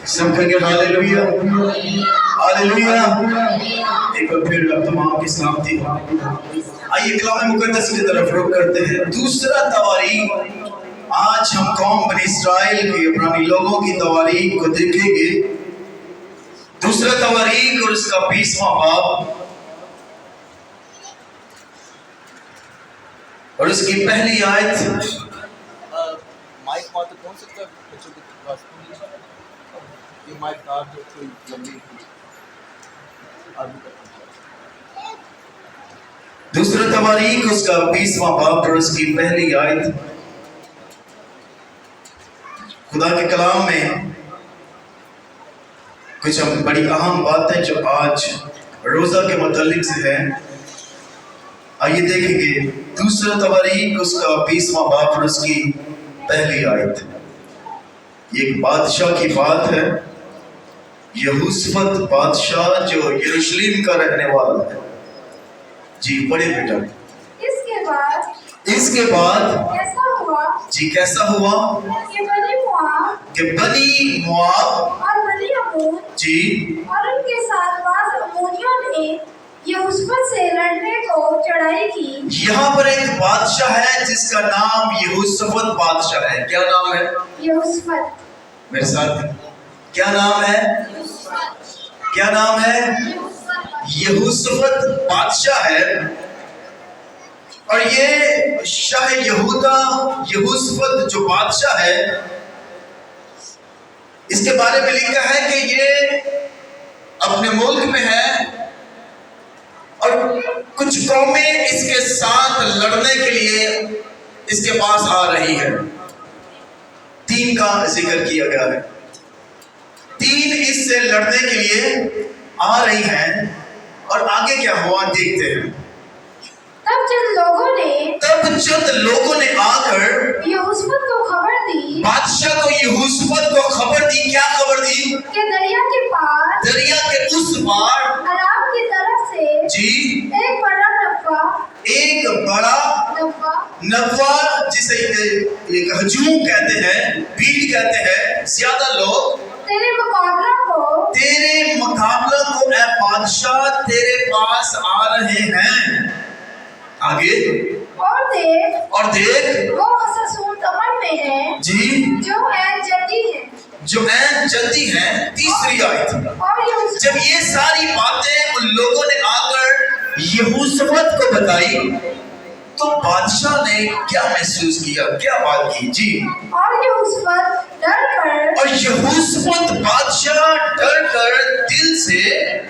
سب کہیں گے ہاللیلویا ہاللیلویا۔ ایک بار پھر اب تمام کی سلامتی ہو۔ آئیے کلام مقدس کی طرف رخ کرتے ہیں۔ دوسرا تواریخ، آج ہم قوم بنی اسرائیل کے عبرانی لوگوں کی تواریخ کو دیکھیں گے۔ دوسرا تواریخ اور اس کا 20واں باب اور اس کی پہلی آیت۔ مائک بات کون سکتا ہے بچوں کے پاس؟ یہ مائک دار جو کوئی لمبی دوسرا تواریخ اس کا 20واں باب اور اس کی پہلی آیت۔ خدا کے کلام میں کچھ بڑی اہم باتیں جو آج روزہ کے متعلق سے ہیں، آئیے دیکھیں گے۔ دوسرا تواریخ اس کا 20واں باب اور اس کی پہلی آیت۔ یہ ایک بادشاہ کی بات ہے، یہوشافت بادشاہ جو یروشلم کا رہنے والا ہے۔ جی پڑھیں بیٹا۔ اس کے بعد ایسا ہوا جی کیسا ہوا کہ بنی مواب اور بنی عمون جی اور ان کے ساتھ بعض عمونیوں نے یہوشافت سے لڑنے کو چڑھائی کی۔ یہاں پر ایک بادشاہ ہے جس کا نام یہوشافت بادشاہ ہے۔ کیا نام ہے؟ یہوشافت۔ میرے ساتھ کیا نام ہے؟ کیا نام ہے؟ یہوشافت بادشاہ ہے، اور یہ شاہ یہودا یہوشافت جو بادشاہ ہے، اس کے بارے میں لکھا ہے کہ یہ اپنے ملک میں ہے اور کچھ قومیں اس کے ساتھ لڑنے کے لیے اس کے پاس آ رہی ہے۔ 3 کا ذکر کیا گیا ہے۔ 3 اس سے لڑنے کے لیے آ رہی ہیں، اور آگے کیا ہوا دیکھتے ہیں۔ تب چند لوگوں نے آ کر یہوشافت کو خبر دی، بادشاہ کو یہوشافت کو خبر دی۔ کیا خبر دی؟ کہ دریا کے پار، دریا کے اس پار عرام کی طرف سے جی ایک بڑا نفع جسے ایک ہجوم کہتے ہیں، بھیڑ کہتے ہیں، زیادہ لوگ تیرے مقابلہ کو اے بادشاہ تیرے پاس آ رہے ہیں۔ آگے اور دیکھ وہ حساسون کمر میں ہے جی جو عین جلدی ہیں۔ تیسری آیت۔ اور جب یہ ساری باتیں ان لوگوں نے آ کر یہوشافت کو بتائی تو بادشاہ نے کیا محسوس کیا، کیا بات کی؟ جی اور یہوشافت بادشاہ ڈر کر دل سے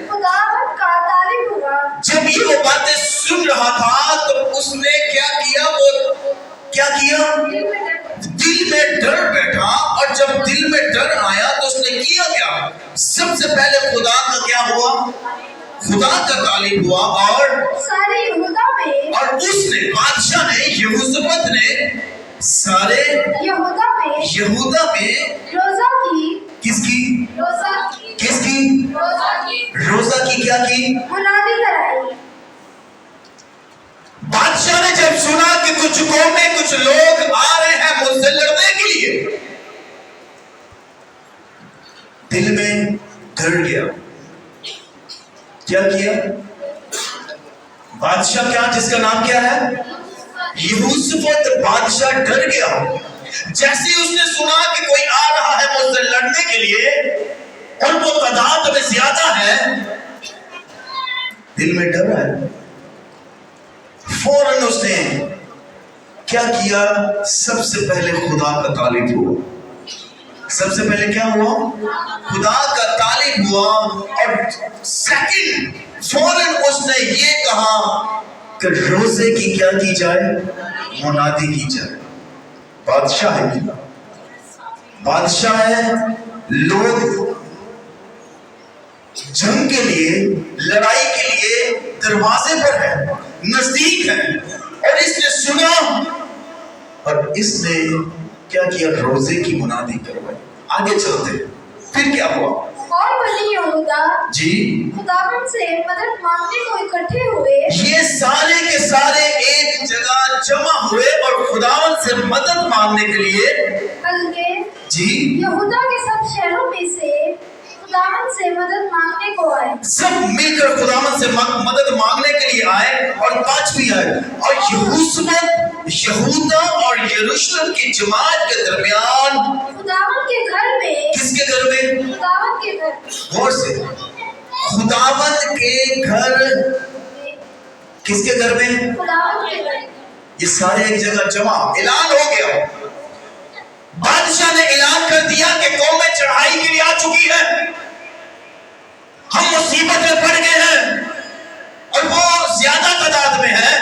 خداوند کا طالب ہوا۔ جب یہ وہ باتیں سن رہا تھا تو اس نے کیا کیا؟ وہ کیا کیا؟ دل میں ڈر بیٹھا، اور جب دل میں ڈر آیا تو اس نے کیا کیا؟ سب سے پہلے خدا کا کیا ہوا؟ خدا کا طالب ہوا، اور سارے یہودا میں اور اس نے بادشاہ نے یہوشافت نے سارے یہودا میں یہودا میں روزہ کی کس کی روزہ کی کیا کی؟ منادی کرائی۔ بادشاہ نے جب سنا کہ کچھ قومیں کچھ لوگ آ رہے ہیں مجھ سے لڑنے کے لیے، دل میں ڈر گیا۔ کیا کیا بادشاہ؟ کیا جس کا نام کیا ہے؟ یہوشافت بادشاہ ڈر گیا۔ جیسے اس نے سنا کہ کوئی آ رہا ہے مجھ سے لڑنے کے لیے اور وہ تعداد میں زیادہ ہے، دل میں ڈر ہے۔ فوراً اس نے کیا کیا؟ سب سے پہلے خدا کا طالب ہوا۔ سب سے پہلے کیا ہوا؟ خدا کا طالب ہوا، اور سیکنڈ فوراً اس نے یہ کہا کہ روزے کی کیا کی جائے؟ منادی کی جائے۔ بادشاہ ہے، بادشاہ ہے، لوگ جنگ کے لیے، لڑائی کے لیے دروازے پر ہے، نزدیک ہے، اور اس نے سنا اور اس نے کیا کیا؟ روزے کی منادی کروائی۔ آگے چلتے پھر کیا ہوا؟ اور بنی یہودا جی خداوند سے مدد مانگنے کو اکٹھے ہوئے۔ یہ سارے کے سارے ایک جگہ جمع ہوئے اور خداوند سے مدد مانگنے کے لیے بلکہ جی یہودا کے سب شہروں میں سے सब मिलकर खुदावन से मदद मांगने के लिए आए और 5 भी आए, और यहूदा और यरूशलेम की जमात के दरमियान, खुदावन के घर में, किसके घर में? खुदावन के घर, गौर से, खुदावन के घर, किसके घर में? खुदावन के घर। ये सारे एक जगह जमा, ऐलान हो गया। बादशाह ने ऐलान कर दिया कि कौमें चढ़ाई के लिए आ चुकी है, हम मुसीबत में पड़ गए हैं और वो ज्यादा तादाद में है।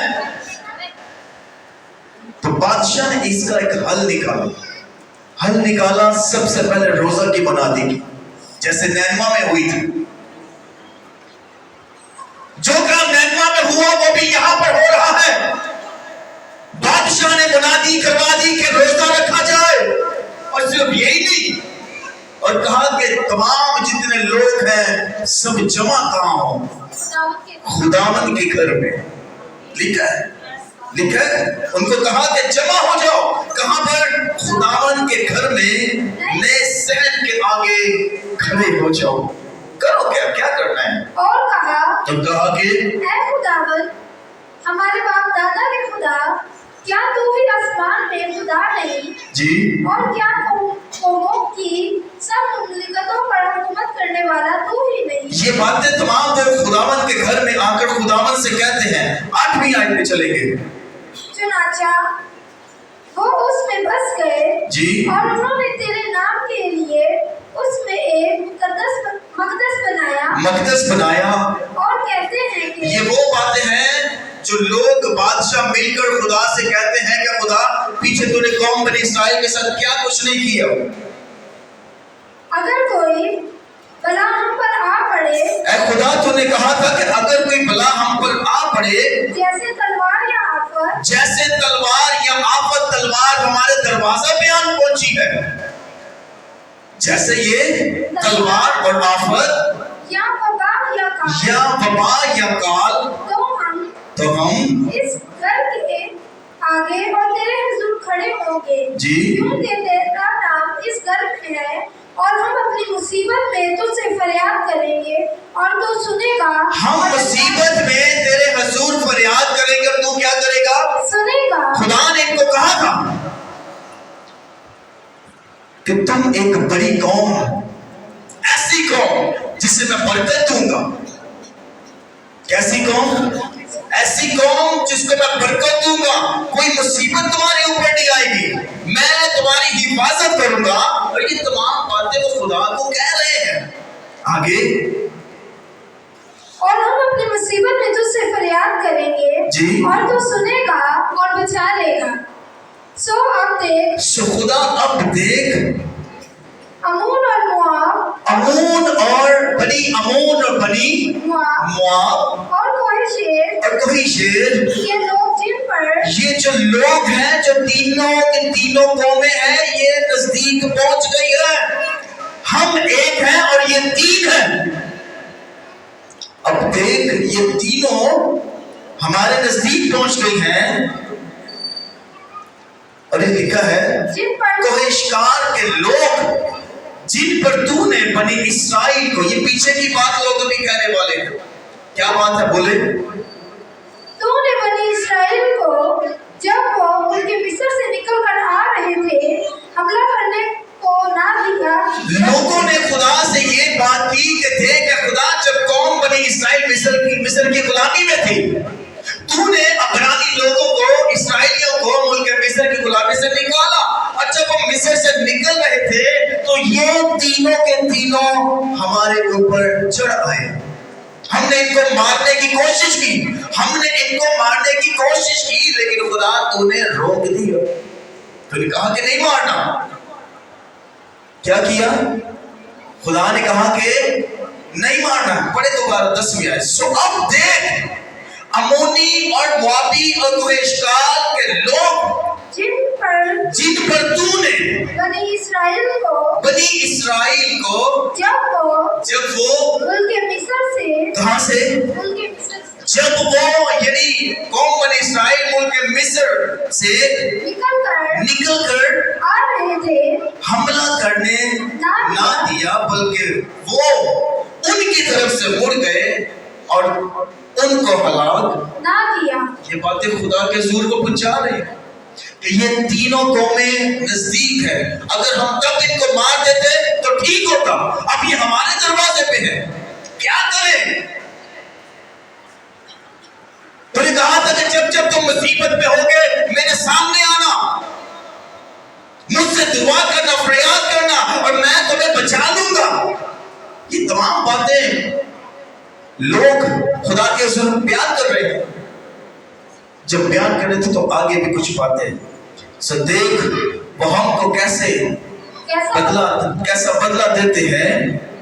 तो बादशाह ने इसका एक हल निकाला। सबसे पहले रोजा की बुनियादी की, जैसे नैनवा में हुई थी। जो काम नैनवा में हुआ वो भी यहां पर हो रहा है। बादशाह ने बुनियादी करवा दी कि रोजा रखा जाए, और सिर्फ यही नहीं, और कहा कि तमाम जितने लोग हैं सब जमा कहां हो? खुदावन के घर में। लिखा है उनको कहा कि जमा हो जाओ। कहां पर? खुदावन के घर में, नए सहन के आगे खड़े हो जाओ। करो क्या करना है? और कहा, तो कहा कि ऐ खुदावन, हमारे बाप दादा के खुदा, क्या तू ही आसमान में खुदा नहीं? जी। और क्या कौमों की सब मुमलिकतों पर हुकूमत करने वाला तू ही नहीं? ये बातें तमाम वो खुदावन के घर में आकर खुदावन से कहते हैं। 8वीं आयत में चलेंगे। चुनाचा वो उसमें बस गए जी। और उन्होंने तेरे नाम के लिए उसमें एक मकदस बनाया। और कहते हैं कि ये वो बातें हैं जो लोग बादशाह मिलकर खुदा से कहते हैं कि खुदा, पीछे तूने कौम बनी इसराइल के साथ क्या कुछ नहीं किया। अगर कोई बला हम पर आ पड़े, ऐ खुदा, तूने कहा था कि अगर कोई बला हम पर आ पड़े, जैसे तलवार या आफत, तलवार हमारे दरवाजा पे आन पहुंची है, जैसे ये तलवार और आफत या वबा या काल, तो हम इस घर के आगे और तेरे हुजूर खड़े होंगे। जी। क्योंकि तेरा नाम इस घर में है, और हम अपनी मुसीबत में तुझसे फरियाद करेंगे और तू सुनेगा। हम मुसीबत में तेरे हुजूर फरियाद करेंगे और तू क्या करेगा? सुनेगा। खुदा ने इनको कहा था कि तुम एक बड़ी कौम, ऐसी कौम जिसे मैं बरकत दूंगा। कैसी कौम? ऐसी कौम जिसको मैं बरकत दूंगा। कोई मुसीबत तुम्हारे ऊपर नहीं आएगी, मैं तुम्हारी हिफाजत करूंगा। और ये तमाम बातें वो खुदा को कह रहे हैं। आगे, और हम अपनी मुसीबत में तुझसे फरियाद करेंगे जी। और तू सुनेगा और बचा लेगा। सो खुदा अब देख, अमून और बनी मुआब और कोई शेर, ये लोग जिन पर, ये जो लोग हैं, जो तीनों कौमें हैं, ये नजदीक पहुंच गई है। हम एक हैं और ये 3 हैं। अब देख, ये तीनों हमारे नजदीक पहुंच गई हैं, और ये लिखा है जिन पर कोहेशकार के लोग, जिन पर तूने बनी इसराइल को। ये पीछे की बात लोग अभी कहने वाले हैं। क्या बात है? बोले, तूने बनी इसराइल को जब वो उनके मिस्र से निकल कर आ रहे थे, हमला करने को ना दिया। लोगों ने खुदा से ये बात की कि थे कि खुदा, जब कौम बनी इसराइल मिस्र की गुलामी में थी, तूने अब्रानी लोगों को, इसराइलियों को मुल्क मिस्र की गुलामी से निकाला। और जब वो मिस्र से निकल रहे थे तो ये तीनों के तीनों हमारे ऊपर चढ़ आए। हमने इनको मारने की कोशिश की, लेकिन खुदा तूने रोक दिया। तूने कहा कि नहीं मारना। क्या किया? खुदा ने कहा कि नहीं मारना। पढ़े दोबारा 10वीं आयत। सो अब देख, अमोनी और मोआबी और कोहेशकार के लोग, जिन पर तूने बनी इसराइल को जब वो उनके मिस्र से, कहां से? उनके मिस्र से, जब वो यानी कौम बनी इसराइल मुल्क मिस्र से निकल कर आ रहे थे, हमला करने ना दिया, बल्कि वो उनकी तरफ से मुड़ गए और उनको हलाक ना किया। ये बातें खुदा के हुजूर को पहुंचा रही है कि ये तीनों कौमें नजदीक है, अगर हम तब इनको मार देते तो ठीक होता, अब ये हमारे दरवाजे पे है, क्या करें? तो ने कहा था कि जब जब तुम मुसीबत में होगे मेरे सामने आना, मुझसे दुआ करना, फरियाद करना और मैं तुम्हें बचा लूंगा। ये तमाम बातें लोग खुदा के हुजूर बयान कर रहे हैं। जब बयान कर रहे थे तो आगे भी कुछ बातें, सो देख वो हमको कैसा बदला देते हैं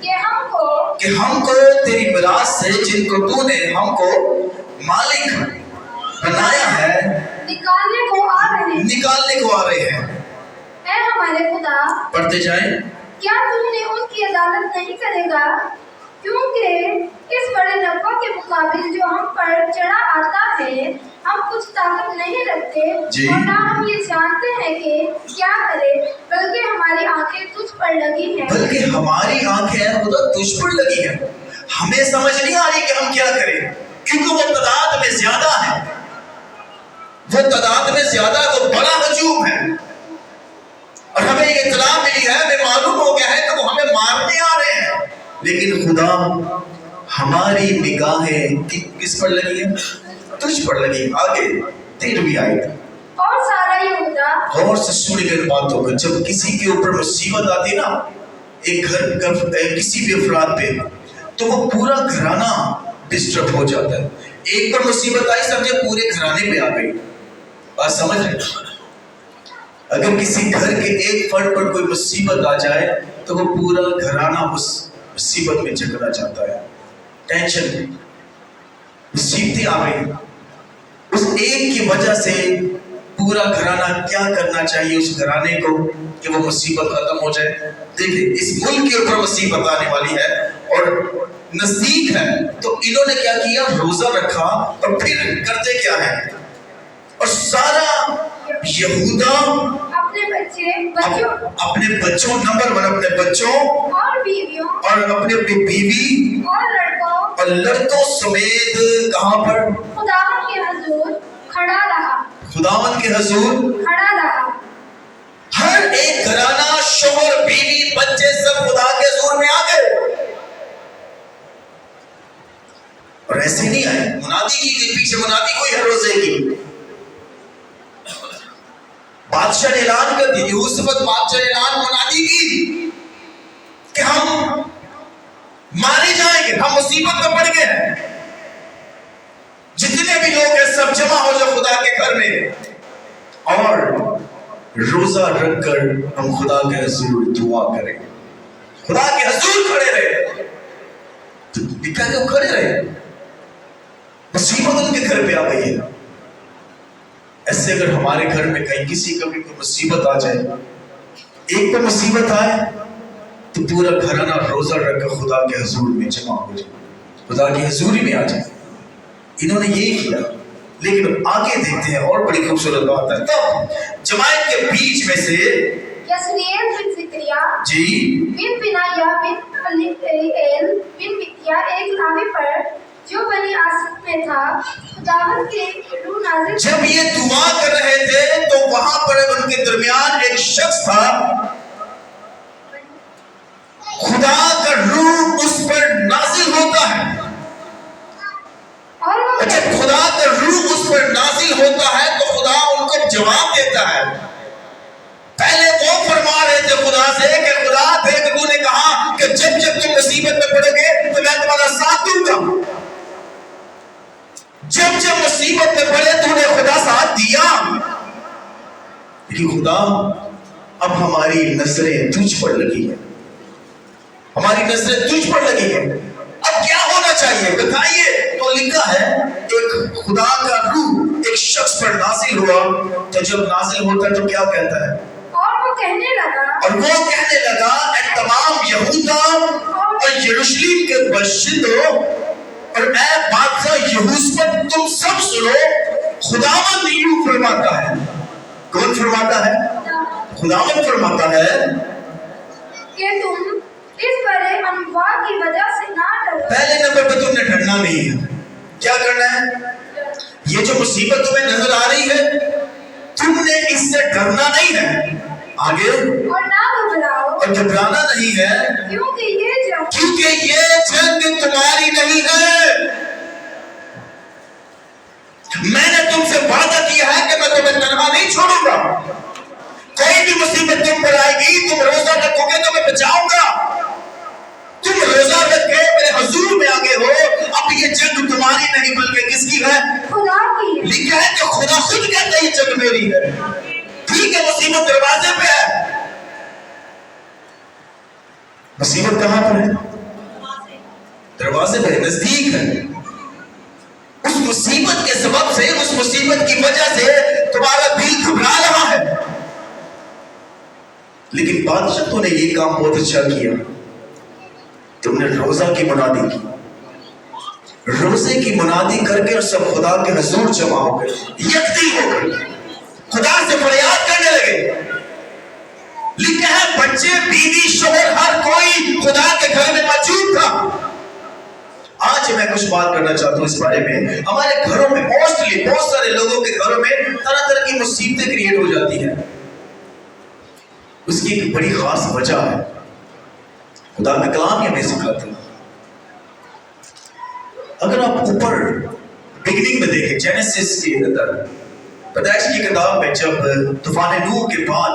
कि हमको तेरी मिरास से जिनको तूने हमको मालिक बनाया है निकालने को आ रहे हैं। ऐ हमारे खुदा, पढ़ते जाएं। क्या तुमने उनकी अदालत नहीं करेगा? क्योंकि इस बड़े नफा के मुकाबिल जो हम पर चढ़ा आता है हम कुछ ताकत नहीं रखते और ना हम ये जानते हैं कि क्या करें, बल्कि हमारी आंखें तुझ पर लगी हैं। बल्कि हमारी आंखें खुदा तुझ पर लगी हैं। हमें समझ नहीं आ रही कि हम क्या करें, क्योंकि वो तादाद में ज्यादा है, वो तादाद में ज्यादा, वो बड़ा हजूम है और हमें ये इत्तला मिली है, हमें मालूम हो गया है कि वो हमें मारने आ रहे हैं। लेकिन खुदा हमारी निगाहें किस पर लगी है? तुझ पर लगी। आगे 13वीं आयत। और सारा यहूदा, गौर से सुन इन बातों को, जब किसी के ऊपर मुसीबत आती ना, एक घर का किसी भी अफराद पे, तो वो पूरा घराना डिस्टर्ब हो जाता है। एक पर मुसीबत आई समझे पूरे घराने पे आ गई। बात समझ रहे? अगर किसी घर के एक फर्द पर कोई मुसीबत आ जाए तो वो पूरा घराना उस मुसीबत में जकड़ा जाता है। टेंशन, मुसीबतें आ गई, उस एक की वजह से पूरा घराना क्या करना चाहिए उस घराने को कि वो मुसीबत खत्म हो जाए। देखिए इस मुल्क के ऊपर मुसीबत आने वाली है और नजदीक है, तो इन्होंने क्या किया? रोजा रखा और फिर करते क्या है? और सारा यहूदा अपने बच्चों नंबर 1 अपने बच्चों और बीवियों और अपने बीवी और लड़कों समेत कहां पर? खुदावन के हुजूर खड़ा रहा। हर एक घराना, शोहर, बीवी, बच्चे सब खुदा के हुजूर में आ गए और ऐसे नहीं आए। मुनादी की गई, पीछे मुनादी कोई है रोजे की। बादशाह ने ऐलान कर दी, यूसुफत बादशाह ने ऐलान मुनादी की कि हम मारे जाएंगे, हम मुसीबत में पड़ गए हैं। जितने भी लोग हैं सब जमा हो जाओ खुदा के घर में और रोजा रखकर हम खुदा के हुजूर दुआ करें, खुदा के हुजूर खड़े रहे। तो लिखा है कि वो खड़े रहे, मुसीबत उनके घर पे आ गई है। ऐसे अगर हमारे घर में कहीं किसी का भी कोई मुसीबत आ जाए, एक पे मुसीबत आए तो पूरा घराना रोजा रखकर खुदा के हुजूर में जमा हो जाए, खुदा की हुजूरी में आ जाए। इन्होंने यही किया। लेकिन आगे देखते हैं और बड़ी खूबसूरत बात है। तब जमात के बीच में से यसनिएल बिन ज़िक्रिया जी बिन बिनाया बिन अलीएल बिन बितिया एक लावे पर जो बनी आसिफ में था, खुदावंद के रूह नाज़िल। जब ये दुआ कर रहे थे तो वहां पर उनके दरमियान एक शख्स था, खुदा का रूह उस पर नाजिल होता है और जब खुदा का रूह उस पर नाजिल होता है तो खुदा उनको जवाब देता है। पहले वो फरमा रहे थे खुदा से कि खुदा देख तूने कहा कि जब जब तुम मुसीबत में पड़ोगे तो मैं तुम्हारा साथ दूंगा। जब जब मुसीबत में पड़े तूने खुदा साथ दिया। लेकिन खुदा अब हमारी नजरें तुझ पर लगी है, हमारी नजरें तुझ पर लगी है, अब क्या होना चाहिए बताइए। तो लिखा है एक खुदा का रूह एक शख्स पर नाजिल हुआ, तो जब नाजिल होता है तो क्या कहता है? और वो कहने लगा ऐ तमाम यहूदा और यरूशलेम के बशिंदों और ऐ बादशाह यहोशप्पत तुम सब सुनो, खुदावंद यूं फरमाता है। कौन फरमाता है? खुदावंद फरमाता है कि तुम इस बड़े अनवा की वजह से ना डरना नहीं है। क्या करना है? ये जो मुसीबत तुम्हें नजर आ रही है, तुमने इससे डरना नहीं है। आगे, और ना घबराओ, और घबराना नहीं है, क्योंकि ये जंग तुम्हारी नहीं है। मैंने तुमसे वादा किया है कि मैं तुम्हें तन्हा नहीं छोड़ूंगा। कोई भी मुसीबत तुम पर आएगी, तुम रोजा रखोगे तो मैं बचाऊंगा। तुम रोजा रख के मेरे हुजूर में आगे हो। अब ये जंग तुम्हारी नहीं बल्कि किसकी है? खुदा की है। लिखा है कि खुदा खुद कहता है ये जंग मेरी है। ठीक है, मुसीबत दरवाजे पे है। मुसीबत कहां पर है? दरवाजे पे, नजदीक है। उस मुसीबत के सबब से, उस मुसीबत की वजह से तुम्हारा दिल घबरा रहा है। लेकिन बादशाह तूने ये काम बहुत अच्छा किया, तुमने रोजा की मुनादी की। रोजे की मुनादी करके और सब खुदा के हुजूर जमा हो गए, यकती हो गए, खुदा से फरियाद करने लगे। लिखा है बच्चे, बीवी, शोहर, हर कोई खुदा के घर में मौजूद था। आज मैं कुछ बात करना चाहता हूं इस बारे में। हमारे घरों में मोस्टली बहुत सारे लोगों के घरों में तरह तरह की मुसीबतें क्रिएट हो जाती हैं। उसकी एक बड़ी खास वजह है, खुदा का कलाम हमें सिखाता है। अगर आप ऊपर बिगिनिंग में देखें, जेनेसिस के अंदर, पैदाइश की किताब में, जब तूफान नूह के बाद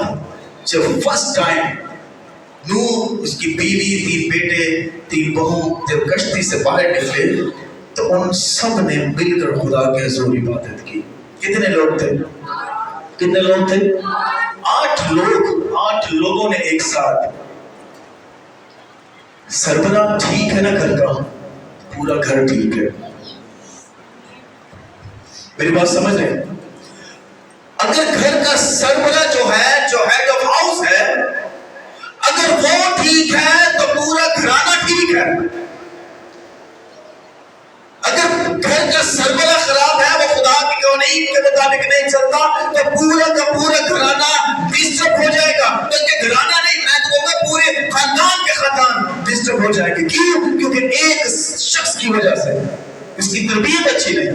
जब फर्स्ट टाइम नूह, उसकी बीवी, 3 बेटे, 3 बहू जब कश्ती से बाहर निकले तो उन सब ने मिलकर खुदा के हुजूर इबादत की। कितने लोग थे? कितने लोग थे? 8 लोग। 8 लोगों ने एक साथ। सरबराह ठीक है ना घर का? पूरा घर ठीक है। मेरी बात समझ रहे हैं? अगर घर का सरबराह जो है, जो हेड ऑफ हाउस है, अगर वो ठीक है तो पूरा घराना ठीक है। अगर घर का सरबराह खराब है, वो खुदा की कानून के मुताबिक नहीं चलता, तो पूरा का पूरा घराना डिस्टर्ब हो जाएगा। बल्कि घराना नहीं, मैं तो कहूंगा पूरे खानदान के खानदान डिस्टर्ब हो जाएंगे। क्यों? क्योंकि एक शख्स की वजह से उसकी तरबियत अच्छी नहीं,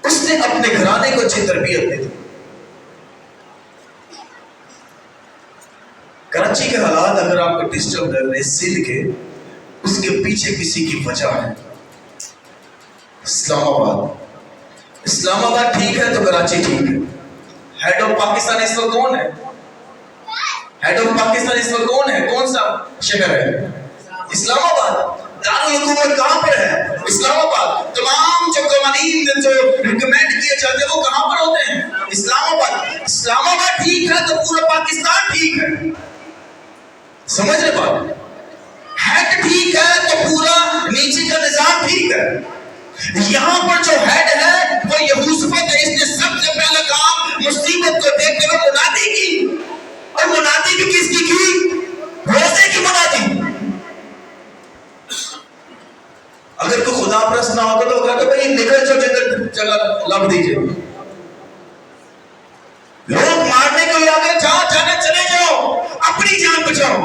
उसने अपने घराने को अच्छी तरबियत नहीं दी। कराची के हालात अगर आपको डिस्टर्ब कर रहे सिंध के, उसके पीछे किसी की वजह है। इस्लामाबाद ठीक है तो कराची ठीक है। हेड ऑफ पाकिस्तान इस वक्त कौन है? हेड ऑफ पाकिस्तान इस वक्त कौन है? कौन सा शहर है? इस्लामाबाद। दारुल हुकूमत कहां पर है? इस्लामाबाद। तमाम जो कानून जो रिकमेंड किए जाते हैं वो कहां पर होते हैं? इस्लामाबाद। इस्लामाबाद ठीक है तो पूरा पाकिस्तान ठीक है। समझ रहे बात? हेड ठीक है तो पूरा नीचे का निजाम ठीक है। यहां पर जो हेड है वो यहूसुफत है। इसने सबसे पहला काम मुसीबत को देखकर मुनादी की, और मुनादी भी किसकी की? रोजे की मुनादी। अगर कोई खुदा परस्त ना होगा तो कहता भाई निकल जाओ, जिधर जगह लब दीजिए। लोग मारने को आगे, जहां जाने चले जाओ, अपनी जान बचाओ।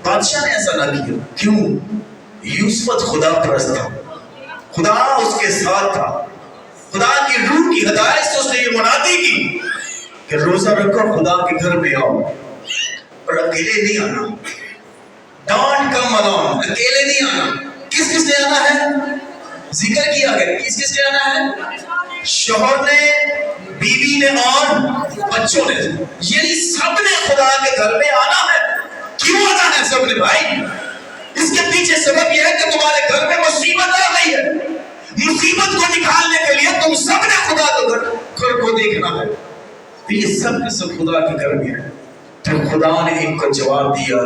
बादशाह ने ऐसा ना किया। क्यों? यूसुफ खुदा परस्त था, खुदा उसके साथ था। खुदा की रूह की हिदायत से उसने ये मुनादी की कि रोजा रखो, खुदा के घर में आओ, और अकेले नहीं आना। डोंट कम अलोन, अकेले नहीं आना। किस किस ने आना है? जिक्र किया गया किस किस ने आना है? शोहर ने, बीवी ने और बच्चों ने। यानी सबने खुदा के घर में आना है। क्यों आना है सबने भाई? इसके पीछे सबब यह है कि तुम्हारे घर में मुसीबत आ गई है। मुसीबत को निकालने के लिए तुम सबने खुदा के घर को देखना है। तो ये सब के सब खुदा के घर में है। तो खुदा ने इनको जवाब दिया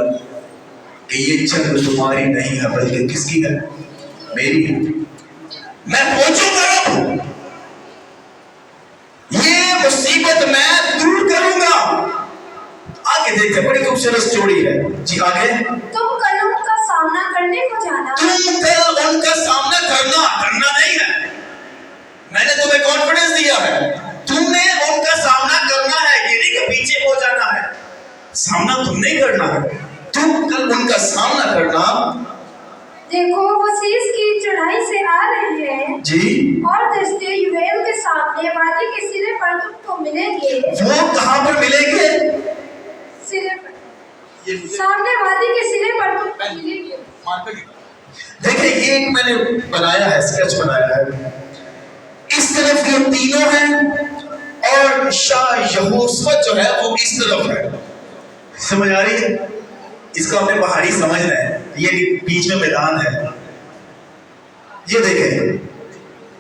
कि ये जंग तुम्हारी नहीं है बल्कि किसकी है? मेरी है। मैं पहुंचूंगा रब, ये मुसीबत मैं दूर करूंगा। आगे देखते, बड़ी खूबसूरत स्टोरी है जी। आगे, तुम कल उनका सामना करने को जाना। तुम कल उनका सामना करना नहीं है। मैंने तुम्हें कॉन्फिडेंस दिया है, तुमने उनका सामना करना है। ये नहीं कि पीछे हो जाना है। सामना तुम नहीं करना है, तुम कल उनका सामना करना। देखो वो शीश की चढ़ाई से आ रहे हैं जी, और दस्ते युवेल के सामने वादी के सिरे पर तुमको मिलेंगे। वो कहाँ पर मिलेंगे? सिरे पर, ये मुझे सामने वादी के सिरे पर तुमको मिलेंगे। मार्कर लिखा। देखिए ये एक मैंने बनाया है, स्केच बनाया है। इस तरफ ये तीनों हैं और शाह यहोशू जो है वो इस तरफ है। समझ आ रही है? इसको अपने पहाड़ी समझना है। ये बीच में मैदान है। ये देखें,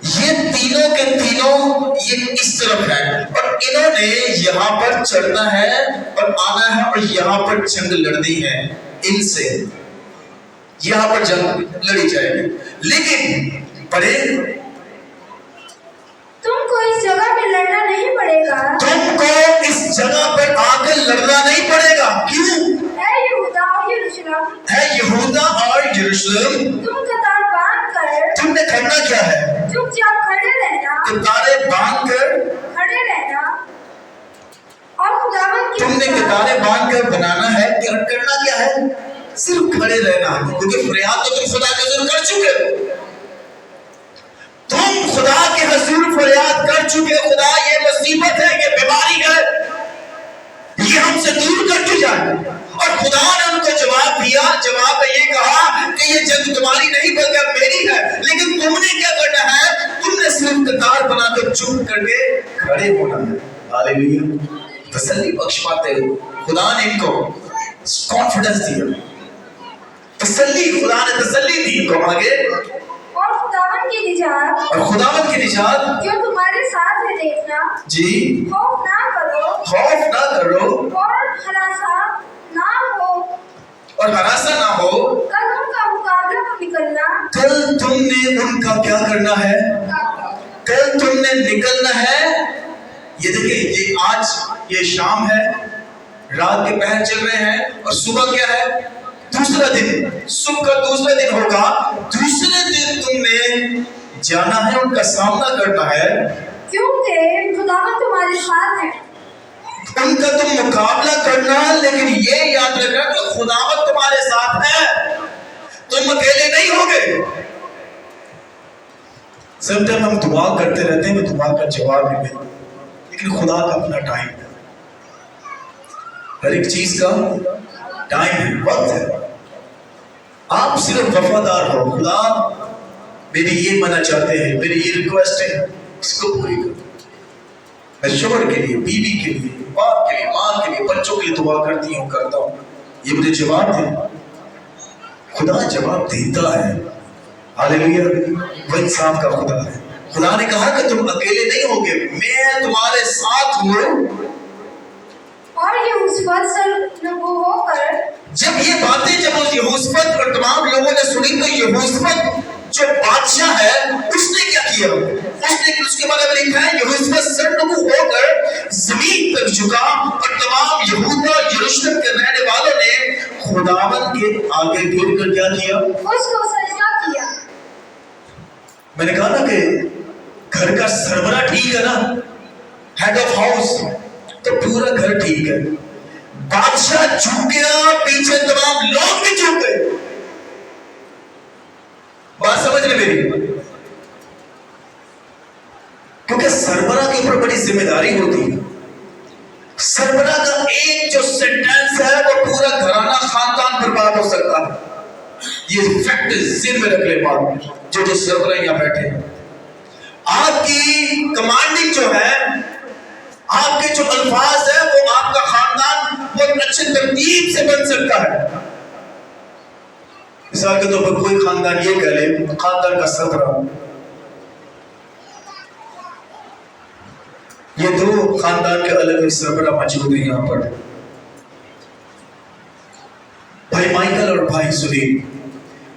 ये तीनों के तीनों ये इस तरफ है और इन्होंने यहाँ पर चढ़ना है और आना है और यहाँ पर जंग लड़नी है इनसे। यहाँ पर जंग लड़ी जाएगी। लेकिन पढ़े, तुमको इस जगह पे लड़ना नहीं पड़ेगा। तुमको इस जगह पर आकर लड़ना नहीं पड़ेगा। क्यों? है यहूदा और यरूशलेम, है यहूदा और यरूशलेम, तुम कतार बांध कर तुमने करना क्या है? चुपचाप खड़े रहना, कतारें बांध कर, खड़े रहना और खुदावंद की तुमने कतारें बांध कर बनाना है। क्या करना क्या है? सिर्फ खड़े रहना, क्योंकि फरियाद तो तुम खुदा के हुजूर कर चुके हो। तुम खुदा के हुजूर फरियाद कर चुके हो, खुदा ये मुसीबत है, ये बीमारी है, ये हमसे दूर कर दी जाए। और खुदा ने उनको जवाब दिया। जवाब में ये कहा कि ये जंग तुम्हारी नहीं बल्कि अब मेरी है। लेकिन तुमने क्या करना है? तुमने सिर्फ कतार बनाकर चुप करके खड़े होना है। हालेलुया। तसल्ली बख्श पाते हो। खुदा ने इनको कॉन्फिडेंस दिया, तसल्ली, खुदा ने तसल्ली दी इनको। आगे, और खुदावंद की निजात, और खुदावंद की निजात जो तुम्हारे साथ है देखना, जी, खौफ ना करो खौफ ना करो और हरासा ना हो। और हरासा ना हो। कल उनका मुकाबला को निकलना, कल तुमने उनका क्या करना है? कल तुमने निकलना है। ये देखिए, ये आज ये शाम है, रात के पहर चल रहे हैं और सुबह क्या है? दूसरा दिन। सुबह का दूसरा दिन होगा। दूसरे दिन तुमने जाना है, उनका सामना करना है, क्योंकि खुदावंद तुम्हारे साथ है। उनका तुम मुकाबला करना। लेकिन ये याद रखना कि खुदावंद तुम्हारे साथ है, तुम अकेले नहीं होगे। सब टाइम हम दुआ करते रहते हैं, दुआ का जवाब नहीं मिलता, लेकिन खुदा का अपना टाइम है। हर एक चीज का टाइम है, वक्त है। आप सिर्फ वफादार हो। खुदा मेरी ये मना चाहते हैं, मेरी ये रिक्वेस्ट है, इसको पूरी करो। मैं शोहर के लिए, बीवी के लिए, बाप के लिए, माँ के लिए, बच्चों के लिए दुआ करती हूँ, करता हूँ। ये मुझे जवाब दे। खुदा जवाब देता है। हालेलुया। वो इंसाफ का खुदा है। खुदा ने कहा कि तुम अकेले नहीं होगे, मैं तुम्हारे साथ हूँ। और ये उस वक्त सरनगू होकर, जब ये बातें जब उस यहोशू और तमाम लोगों ने सुनी, तो यहोशू जो बादशाह है उसने क्या किया? उसने, उसके बारे में लिखा है, यहोशू सरनगू होकर जमीन पर झुका और तमाम यहूदा और यरूशलेम के रहने वालों ने खुदावंद के आगे गिर कर क्या किया? उसको सजदा किया। मैंने कहा ना कि घर का सरबरा ठीक है ना, हेड ऑफ हाउस, तो पूरा घर ठीक है। बादशाह झुक गया, पीछे तमाम लोग भी झुक गए। बात समझ रहे मेरी? क्योंकि सरबरा के ऊपर बड़ी जिम्मेदारी होती है। सरबरा का एक जो सेंटेंस है वो पूरा घराना, खानदान बर्बाद हो सकता है। ये फैक्ट जिन में रख ले बात, जो सरबरा यहां बैठे हैं। आपकी कमांडिंग जो है, आपके जो अल्फाज है, वो आपका खानदान बहुत अच्छे तरतीब से बन सकता है। मिसाल के तौर पर कोई खानदान ये कह ले, खानदान का सरबरा, ये दो खानदान के अलग अलग सरबरा मौजूद है यहाँ पर, भाई माइकल और भाई सुनील।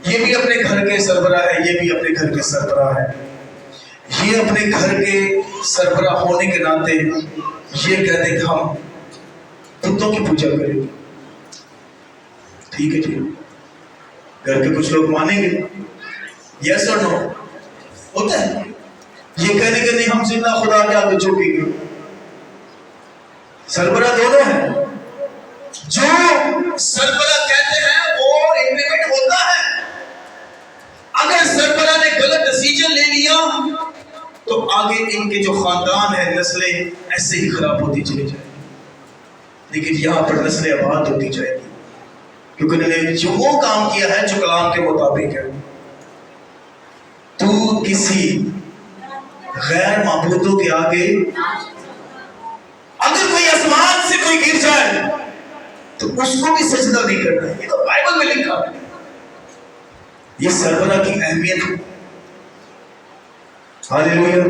ये भी अपने घर के सरबरा है, ये भी अपने घर के सरबरा है। ये अपने घर के सरबरा होने के नाते ये कहते हैं कि हम कुत्तों की पूजा करेंगे। ठीक है जी, घर के कुछ लोग मानेंगे, यस और नो होता है। ये कहने के नहीं हम जिंदा खुदा के आगे झुकेंगे। सरबरा दोनों है। जो सरबरा कहते हैं वो इंप्लीमेंट होता है। अगर सरबरा ने आगे इनके जो खानदान है, नस्लें ऐसे ही खराब होती चली जाएगी, लेकिन यहाँ पर नस्लें आबाद होती जाएगी, क्योंकि उन्होंने जो वो काम किया है जो कलाम के मुताबिक है। तू किसी गैर माबूदों के आगे, अगर कोई आसमान से कोई गिर जाए तो उसको भी सजदा नहीं करना है, ये तो बाइबल में लिखा है। ये सरबरा की अहमियत है। हालेलुया।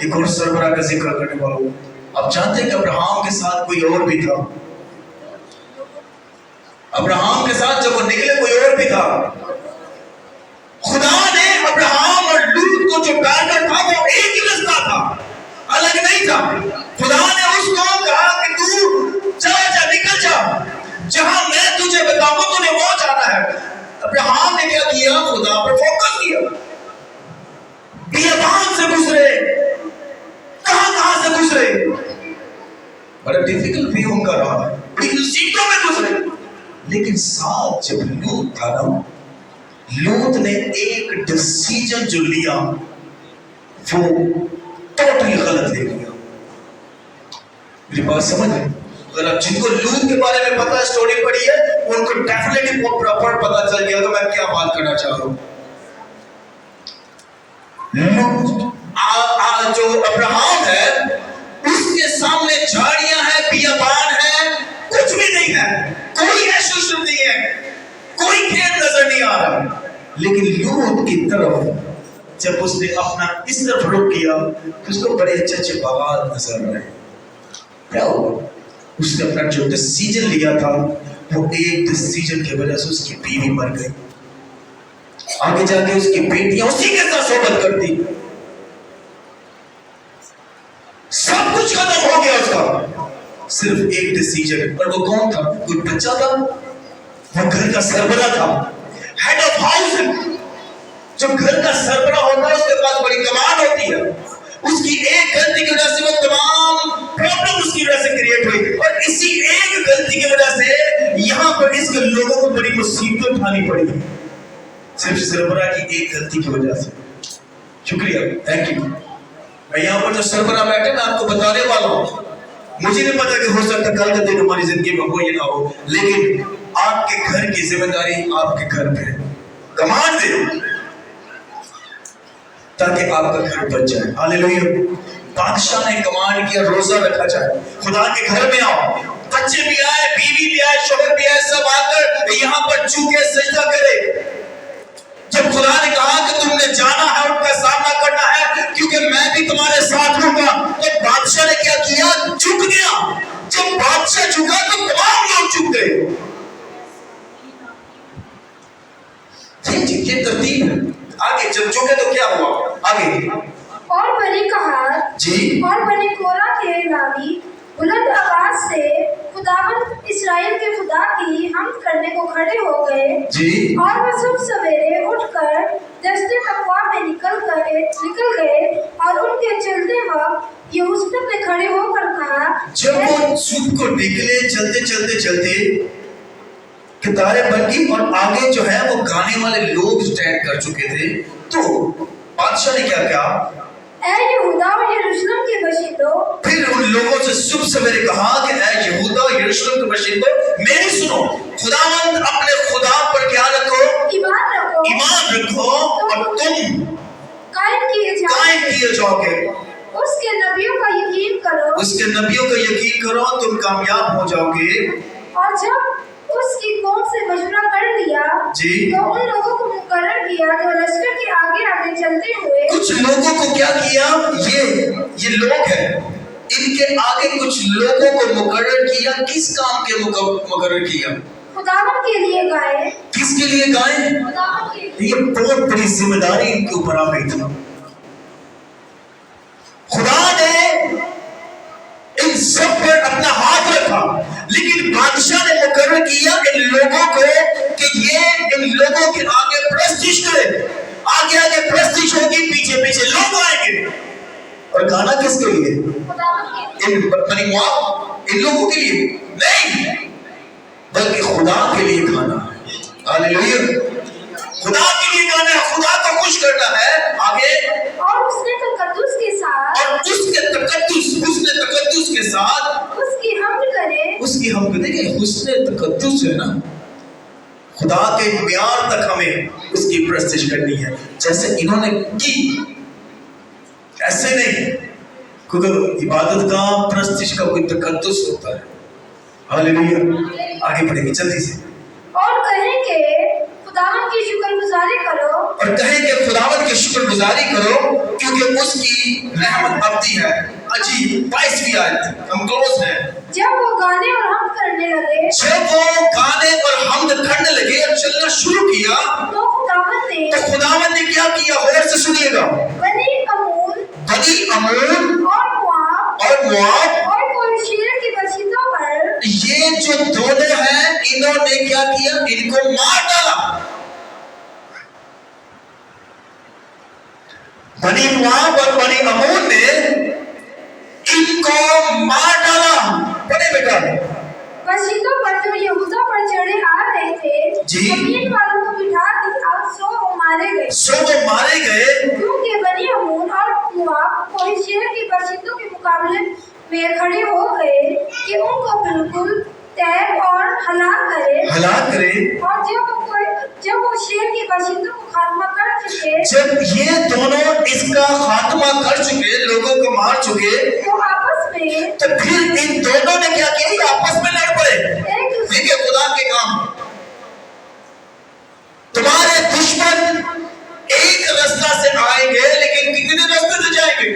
एक और सरबरा का जिक्र करने वाला हूं। आप जानते हैं कि अब्राहम के साथ कोई और भी था। अब्राहम के साथ जब वो निकले कोई और भी था। खुदा ने अब्राहम और लूत को जो टारगेट था वो एक ही रास्ता था, अलग नहीं था। खुदा ने उसको कहा कि तू चला जा, निकल जा, जहां मैं तुझे बताऊंगा तूने वो जाना है। अब्राहम ने क्या किया? खुदा पर फोकस किया। बियाबान से गुजरे, कहां से गुजरे, बड़ा डिफिकल्ट भी उनका रहा, बड़ी मुसीबतों में गुजरे, लेकिन साथ जब लूत था ना, लूत ने एक डिसीजन जो लिया वो टोटली गलत ले लिया। मेरी बात समझ है? अगर आप जिनको लूत के बारे में पता है, स्टोरी पढ़ी है, उनको डेफिनेटली प्रॉपर पता चल गया कि मैं क्या बात करना चाह रहा हूं। जो अब्राहम है उसके सामने झाड़ियां हैं, बियाबान है, कुछ भी नहीं है, कोई ऐशो नहीं है, कोई खेत नजर नहीं आ रहा। लेकिन लूत की तरफ जब उसने अपना इस तरफ रुख किया तो उसको बड़े अच्छे अच्छे बागात नजर आए। क्या हुआ? उसने अपना जो डिसीजन लिया था वो एक डिसीजन की वजह से उसकी बीवी मर गई। आगे जाके उसकी बेटियां उसी के साथ सोबत करती, सब कुछ खत्म हो गया उसका, सिर्फ एक डिसीजन। और वो कौन था? कोई बच्चा था, वो घर का सरबरा था, हेड ऑफ हाउस है। जो घर का सरबरा होता है उसके पास बड़ी कमान होती है। उसकी एक गलती की वजह से वो तमाम प्रॉब्लम उसकी वजह से क्रिएट हुई, और इसी एक गलती की वजह से यहाँ पर इसके लोगों को बड़ी मुसीबतें उठानी पड़ी, सिर्फ सरबरा की एक गलती की वजह से। शुक्रिया, थैंक यू। मैं यहाँ पर जो सरबरा बैठे मैं आपको बताने वाला हूँ, मुझे नहीं पता कि हो सकता कल का दिन हमारी जिंदगी में हो या ना हो, लेकिन आपके घर की जिम्मेदारी आपके घर पे है। कमांड दे ताकि आपका घर बच जाए। हालेलुया। बादशाह ने कमांड किया रोजा रखा जाए, खुदा के घर में आओ, बच्चे भी आए, बीवी भी आए, शोहर भी आए, सब आकर यहाँ पर झुके सजदा करे। जब खुदा ने कहा कि तुमने जाना है, उनका सामना करना है, क्योंकि मैं भी तुम्हारे साथ हूँगा, तो बादशाह ने क्या किया? झुक गया। जब बादशाह झुका तो तमाम लोग झुक गए। ये तरतीब है। आगे जब झुके तो क्या हुआ? आगे और बनी कहात जी, और बनी कोरा के लावी बुलंद आवाज से खुदावंद इस्राएल के खुदा की हमद करने को खड़े हो गए जी। और वह सब सवेरे उठकर दस्ते तकवा में निकल गए, और उनके चलते वक्त यहोशू ने खड़े होकर कहा। जब वो सुबह को निकले, चलते कितारें बन गई, और आगे जो है वो गाने वाले लोग स्टैंड कर चुके थे, तो बादशाह ने क्या कहा? ऐ यहूदा और यरूशलेम के बशिंदो, फिर उन लोगों से सुबह सवेरे कहा कि ऐ यहूदा और यरूशलेम के बशिंदो, मेरी सुनो, खुदावंद अपने खुदा पर क्या रखो? ईमान रखो, और तुम कायम किए जाओगे। उसके नबियों का यकीन करो, तुम कामयाब हो जाओगे। और जब उसकी कौम से मशवरा कर लिया जी, तो उन लोगों को मुकर्रर किया जो लश्कर के आगे चलते हुए। कुछ लोगों को क्या किया? ये लोग हैं, इनके आगे कुछ लोगों को मुकर्रर किया। किस काम के मुकर्रर किया? खुदावंद के लिए गाए। किसके लिए गाए? खुदावंद के लिए। ये बहुत बड़ी जिम्मेदारी इनके ऊपर आ गई थी। खुदा ने इन सब पर अपना हाथ रखा, लेकिन बादशाह ने मुकर्रर किया इन लोगों को कि ये इन लोगों के आगे प्रस्तिश करे। आगे प्रस्तिश होगी, पीछे लोग आएंगे। और गाना किसके लिए? इन लोगों के लिए नहीं, बल्कि खुदा के लिए गाना है। हालेलुया। खुदा के लिए गाना है, खुदा को खुश करना है। आगे और उसने तकद्दुस के साथ साथ اور اس کے تقدس، حسن تقدس کے ساتھ उसकी हमद करें। اس کی ہم کو دیکھیں حسن تقدس ہے نا، خدا کے معیار تک ہمیں اس کی پرستش کرنی ہے جیسے انہوں نے کی، ایسے نہیں، کیونکہ عبادت کا پرستش کا کوئی تقدس ہوتا ہے۔ ہاللیلویہ، آگے بڑھیں گے جلدی سے، और कहें कि खुदावंद की शुक्रगुजारी करो اور کہیں کہ خداوند کی شکر گزاری کرو کیونکہ اس کی رحمت ابدی ہے۔ عجیب 22ویں آیت، ہم کلوز ہیں۔ जब वो गाने और हम करने लगे جب وہ گانے اور حمد کرنے لگے اور چلنا شروع کیا तो खुदावंद ने تو خداوند نے کیا کیا؟ غور سے سنیے گا، बनी अमून بنی عمون और मोआब اور مواب، और कोरशीर की बस्तियों पर یہ جو دونوں ہیں انہوں نے کیا کیا؟ ان کو مار ڈالا۔ بنی مواب اور بنی عمون نے ان کو مار ڈالا۔ پڑھے بیٹا، बस्तियों पर जो यहूदा पर चढ़े आ रहे थे जी। जमीन वालों को बिठा दी, अब सो वो मारे गए سو وہ مارے گئے क्योंकि बनी अमून और मोआब कोरशीर की बस्तियों के मुकाबले में खड़े हो गए कि उनको बिल्कुल तैर और हलाक करे। ہلاک کرے۔ और जब वो शेर की बस्तियों को खात्मा कर चुके جب یہ دونوں اس کا خاتمہ کر چکے، لوگوں کو مار چکے، تو آپس میں تو پھر ان دونوں نے کیا کیا؟ یہ آپس میں لڑ پڑے۔ ایک دوسرے دیکھیں خدا کے کام، تمہارے دشمن ایک رستہ سے آئیں گے لیکن کتنے رستے سے جائیں گے؟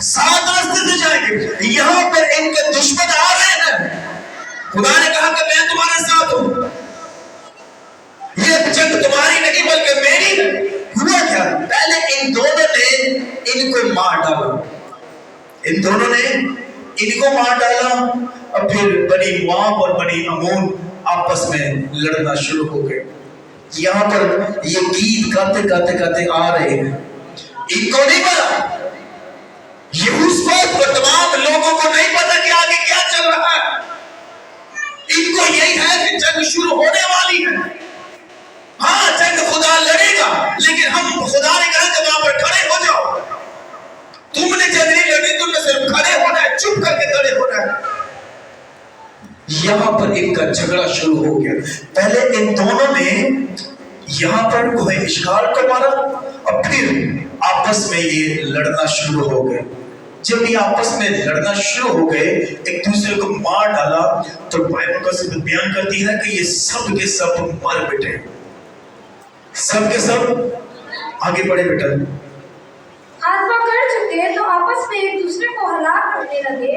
7 راستے سے جائیں گے۔ یہاں پر ان کے دشمن آ رہے ہیں، خدا نے کہا کہ میں تمہارے ساتھ ہوں، یہ جنگ تمہاری نہیں بلکہ میری ہے۔ ہوا کیا؟ پہلے ان دونوں نے ان کو مار ڈالا، ان دونوں نے ان کو مار ڈالا، اور پھر بنی مواب اور بنی عمون آپس میں لڑنا شروع ہو گئے۔ یہاں پر یہ گیت گاتے گاتے گاتے آ رہے ہیں، ان کو نہیں پتا، یہوشافاط اور تمام لوگوں کو نہیں پتا کہ آگے کیا چل رہا ہے۔ ان کو یہی ہے کہ جنگ شروع ہونے والی ہے، ہاں جنگ خدا لڑے گا، لیکن ہم خدا نے کہا کہ وہاں پر کھڑے ہو جاؤ، تم نے جنگ نہیں لڑی، تم نے صرف کھڑے ہونا ہے، چپ کر کے کھڑے ہونا ہے۔ یہاں پر ان کا جھگڑا شروع ہو گیا۔ پہلے ان دونوں نے یہاں پر کوہ اشکال کو مارا اور پھر آپس میں یہ لڑنا شروع ہو گئے۔ جب یہ آپس میں لڑنا شروع ہو گئے، ایک دوسرے کو مار ڈالا، تو بائبل کا سب بیان کرتی ہے کہ یہ سب کے سب مر بیٹھے، سب کے سب۔ آگے بڑھے بیٹا، खात्मा कर चुके तो आपस में एक दूसरे को हलाक करने लगे।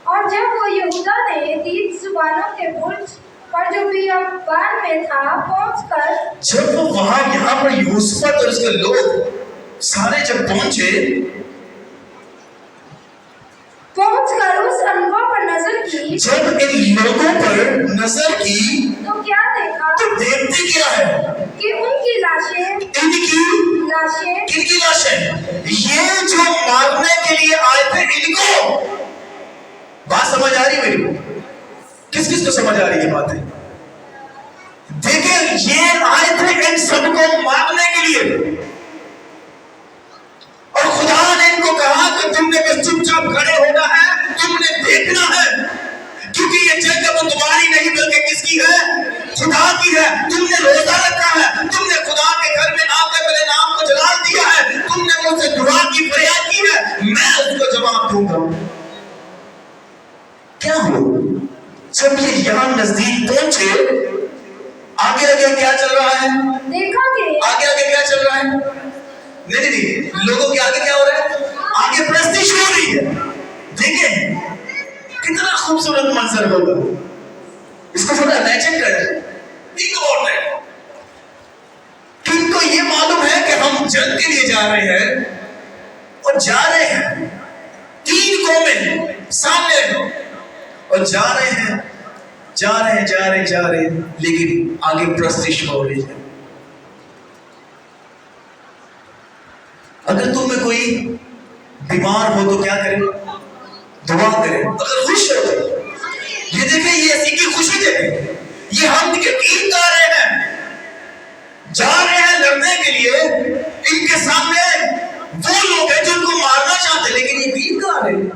और जब वो यहूदा ने 30 जुबानों के बुर्ज पर जो बियाबान में था पहुंचकर جب وہ وہاں یہاں پر یوسفت اور اس کے لوگ سارے جب پہنچ کر اس انواع پر نظر کی جب ان لوگوں پر نظر کی تو کیا دیکھا تو دیکھتے کیا ہے؟ کہ ان کی لاشیں ان کی کن کی لاشیں؟ یہ جو مارنے کے لیے آئے تھے ان کو، بات سمجھ آ رہی ہے میری؟ کس کس کو سمجھ آ رہی ہے باتیں؟ دیکھیں یہ آئے تھے ان سب کو مارنے کے لیے، اور خدا نے ان کو کہا کہ تم نے بس چپ چاپ کھڑے ہونا ہے، تم نے دیکھنا ہے، کیونکہ یہ جنگ اب تمہاری نہیں بلکہ کس کی ہے؟ خدا کی ہے۔ تم نے روزہ رکھا ہے، تم نے خدا کے گھر میں آ کر میرے نام کو جلال دیا ہے، تم نے مجھ سے دعا کی فریاد کی ہے، میں اس کو جواب دوں گا۔ کیا ہو؟ جب یہ یہاں نزدیک پہنچے، آگے آگے کیا چل رہا ہے؟ دیکھا کہ آگے آگے کیا چل رہا ہے؟ نہیں، لوگوں کے آگے کیا ہو رہا ہے؟ آگے پرستش ہو رہی ہے۔ دیکھیں کتنا خوبصورت منظر ہوگا، اس کو تھوڑا امیجن کریں، think about it۔ کن کو یہ معلوم ہے کہ ہم جنگ کے لیے جا رہے ہیں، اور جا رہے ہیں 3 قومیں سامنے، اور جا رہے ہیں لیکن آگے پرستش ہو رہی ہے۔ اگر تم میں کوئی بیمار ہو تو کیا کرے؟ دعا کرے۔ اگر خوش ہو تو یہ دیکھیں، یہ اسی کی خوشی دیکھیں، یہ ہم کے گیت گا رہے ہیں، جا رہے ہیں لڑنے کے لیے، ان کے سامنے वो लोग हैं जो उनको मारना चाहते, लेकिन ये गीत गा रहे हैं।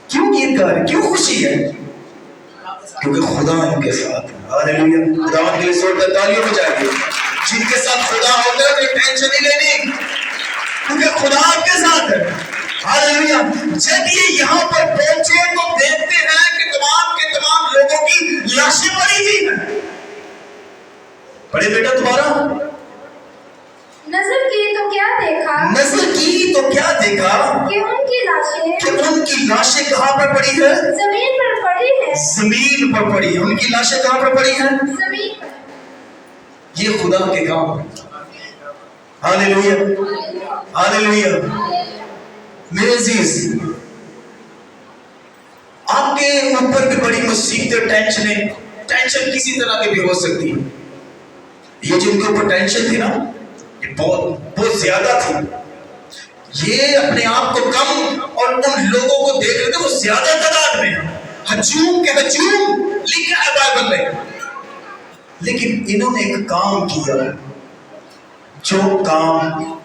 क्यों गीत गा रहे हैं? क्यों खुशी है? क्योंकि खुदा इनके साथ है। हालेलुया। खुदा के लिए जोरदार तालियां बजाइए। जिनके साथ खुदा होता है तो टेंशन नहीं लेनी, क्योंकि खुदा आपके साथ है। हालेलुया। जब ये यहाँ पर पहुंचे तो देखते हैं कि तमाम के तमाम लोगों की लाशें पड़ी हुई हैं। पढ़े बेटा दोबारा। नजर की तो क्या देखा, नजर की तो क्या देखा कि उनकी लाशें कहाँ पर पड़ी है? जमीन पर पड़ी है। जमीन पर पड़ी है। उनकी लाशें कहाँ पर पड़ी है? जमीन पर। ये खुदा के काम है। Hallelujah, hallelujah. मेरे अजीज, आपके ऊपर भी बड़ी मुसीबतें, टेंशन किसी तरह की भी हो सकती है। ये जिनके ऊपर टेंशन थी ना, ये बहुत ज्यादा थी। ये अपने आप को कम और उन लोगों को देख रहे थे वो ज्यादा तादाद में, हजूम के हजूम लिखा है बाइबल में। लेकिन इन्होंने एक काम किया जो काम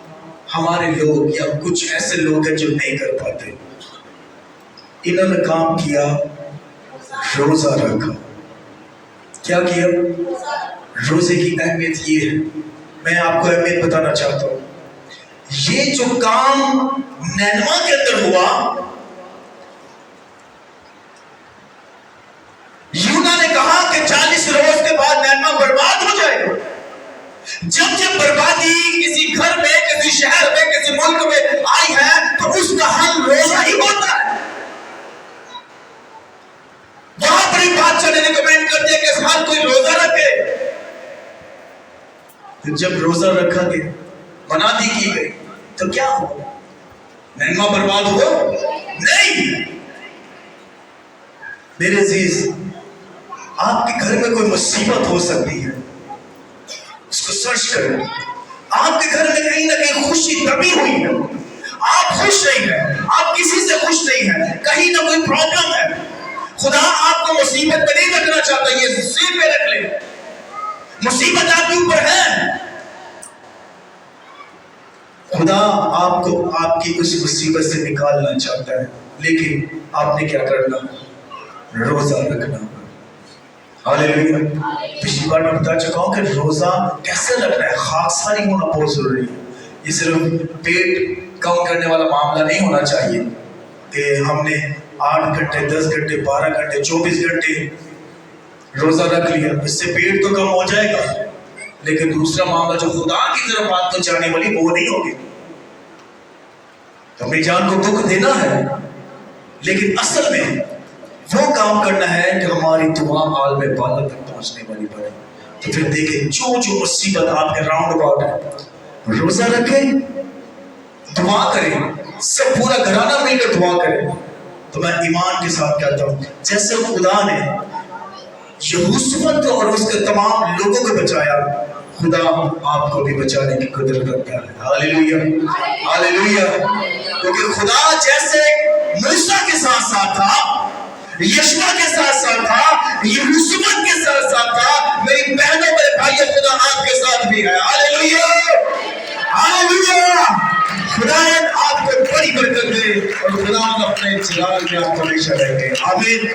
हमारे लोग या कुछ ऐसे लोग हैं जो नहीं कर पाते। इन्होंने काम किया, रोजा रखा। क्या किया? रोजे की अहमियत ये है, मैं आपको अहमियत बताना चाहता हूँ। ये जो काम नैनवा के अंदर हुआ, यूना ने कहा कि 40 रोज के बाद नैनवा बर्बाद हो जाएगा। जब बर्बादी किसी घर में, किसी शहर में, किसी मुल्क में आई है तो उसका हल रोजा ही होता है। वहां पर ही बादशाह ने रिकमेंड कर दिया कि हर कोई रोजा रखे। तो जब रोजा रखा गया, मनादी की गई, तो क्या हुआ? नैनवा बर्बाद हुआ? नहीं। मेरे अजीज, आपके घर में कोई मुसीबत हो सकती है, उसको सर्च करें। आपके घर में कहीं ना कहीं खुशी दबी हुई है, आप खुश नहीं हैं, आप किसी से खुश नहीं हैं, कहीं ना कोई प्रॉब्लम है। खुदा आपको मुसीबत में नहीं रखना चाहता, ये सिर पे रख ले। मुसीबत आपके ऊपर है, खुदा आपको आपकी उस मुसीबत से निकालना चाहता है, लेकिन आपने क्या करना? रोजा रखना। हालेलुया। पिछली बार मैं बता चुका हूं कि रोजा कैसे रखना है, खाकसारी होना बहुत जरूरी है। ये सिर्फ पेट कम करने वाला मामला नहीं होना चाहिए कि हमने 8 घंटे, 10 घंटे, 12 घंटे, 24 घंटे रोजा रख लिया, इससे पेट तो कम हो जाएगा, लेकिन दूसरा मामला जो खुदा की तरफ बात तो जाने वाली वो नहीं होगी। तो अपनी जान को दुख देना है, लेकिन असल में वो काम करना है कि हमारी दुआ हाल में बाला तक पहुंचने वाली बने। तो फिर देखें, जो मुसीबत आपके राउंड अबाउट है, रोजा रखें, दुआ करें, सब पूरा घराना मिलकर दुआ करें। तो मैं ईमान के साथ कहता हूं, जैसे खुदा ने यहोशू और उसके तमाम लोगों को बचाया, खुदा आपको भी बचाने की कुदरत रखता है। Hallelujah, hallelujah. क्योंकि खुदा जैसे मूसा के साथ साथ था, यशवा के साथ साथ था, यहोशू के साथ साथ था, मेरी बहनों मेरे भाइयों, खुदा आपके साथ भी है। Hallelujah, hallelujah. खुदा आपको बड़ी बरकत दे और खुदा अपने जलाल में आप हमेशा रहेंगे। आमीन।